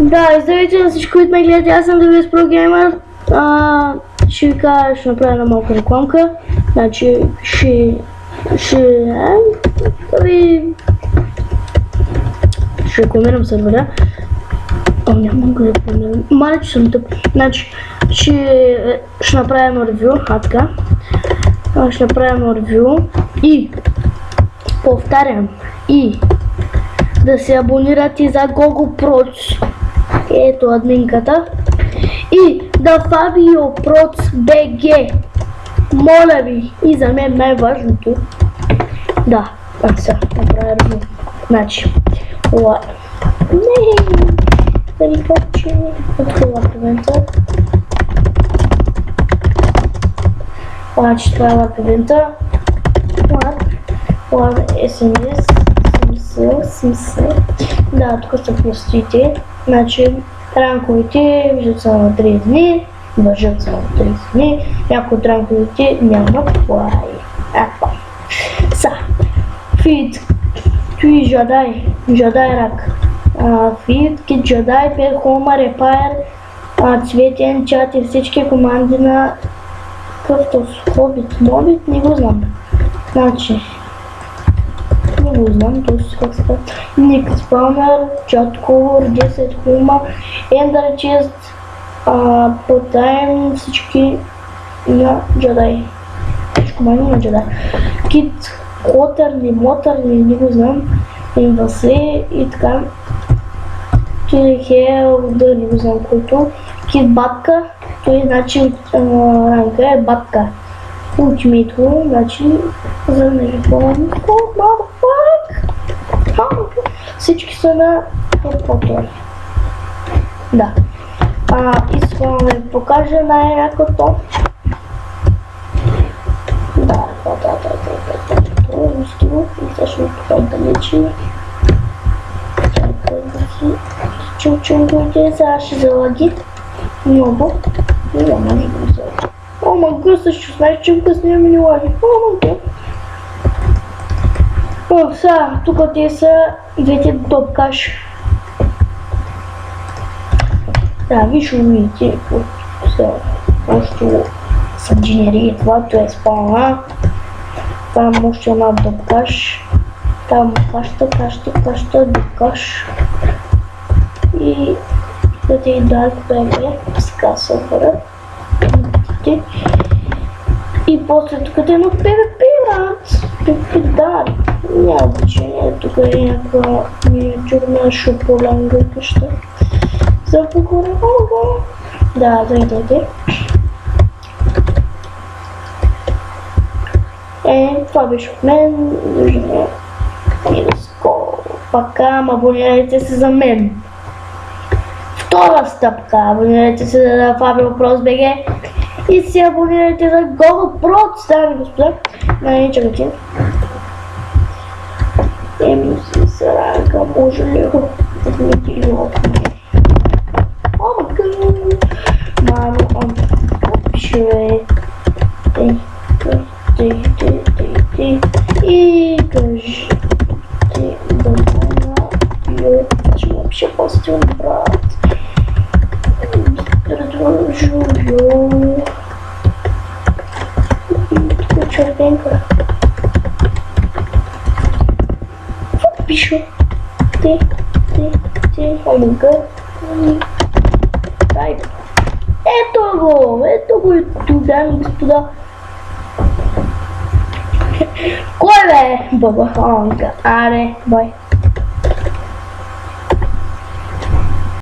Да, и здравейте на всички, които ме гледате, аз съм Davis Pro Gamer. Ще ви кажа, ще направя една малка рекламка. Значи, ще рекламирам сервера. Няма да рекламирам. Маля, че съм тъп. Значи, ще направя едно ревю. Така. Ще направя едно ревю. И, повтарям, и да се абонирате за Google Proc. Ето админката. И да Fabio Proc BG. Моля ви. И за мен най-важното. Да, сега направя ревю. Значи, дали почи открива превента. Значи това е лапевента. SMS. Да, тук са простите. Значи, ранковите виждат само на 3 дни, въжат само 30 дни, някои от ранковите няма плай. Фид, Тюи Жадай Рак, Фид, Кит Жадай, Пер Хома, Репайр, Цветен, Чат и всички команди на къвто с Хобит, Мобит, не го знам. Значи, не го знам, т.е. как се казва, Ник Спаунер, Чат Ковър, 10 Хума, Ендър Чест, Потайм, всички на Джадай. Всичко мани на Джадай. Кит Мотър, не го знам, Инвасе и така. Кирихел, да не го знам който. Кит Батка, той значи ранка е Батка. Ultimate Home, значи за нелепон. Всички са на Harry Potter. Да. Искам да ви покажа най-ракото. Да. И също това далече. Чум-чум-чум, сега ще залаги. Много. И да може да го залаги. О, мага с 16 чимка с нея ми лаги. Сега, тук те са двете топкаш. Да, виж видите, просто са дженери, това е спална. Там още една топкаш. Там кашта, докаш. И тук е дар, което е с касъфъра. И после тук те на PvP, да, няма значение, тук е някаква миниатюрна шополянга къща. За покоре, да, дойдете. Това беше от мен, виждаме и да скоро. Пака, абонирайте се за мен. Втора стъпка, абонирайте се за Fabio Proc BG. И се абонирайте за Google Proc, дами и господа. Не, чакайте. Си саранка, може ли го отмити его? Мамо, пише. И кажи. Да мона. Ще му пише по-стилно, брат. Жу. Тук червенка. Какво пише? Ти. Омага. Дай. Ето го и туда, господа. Кой бе? Баба Хонка. Аре, бай.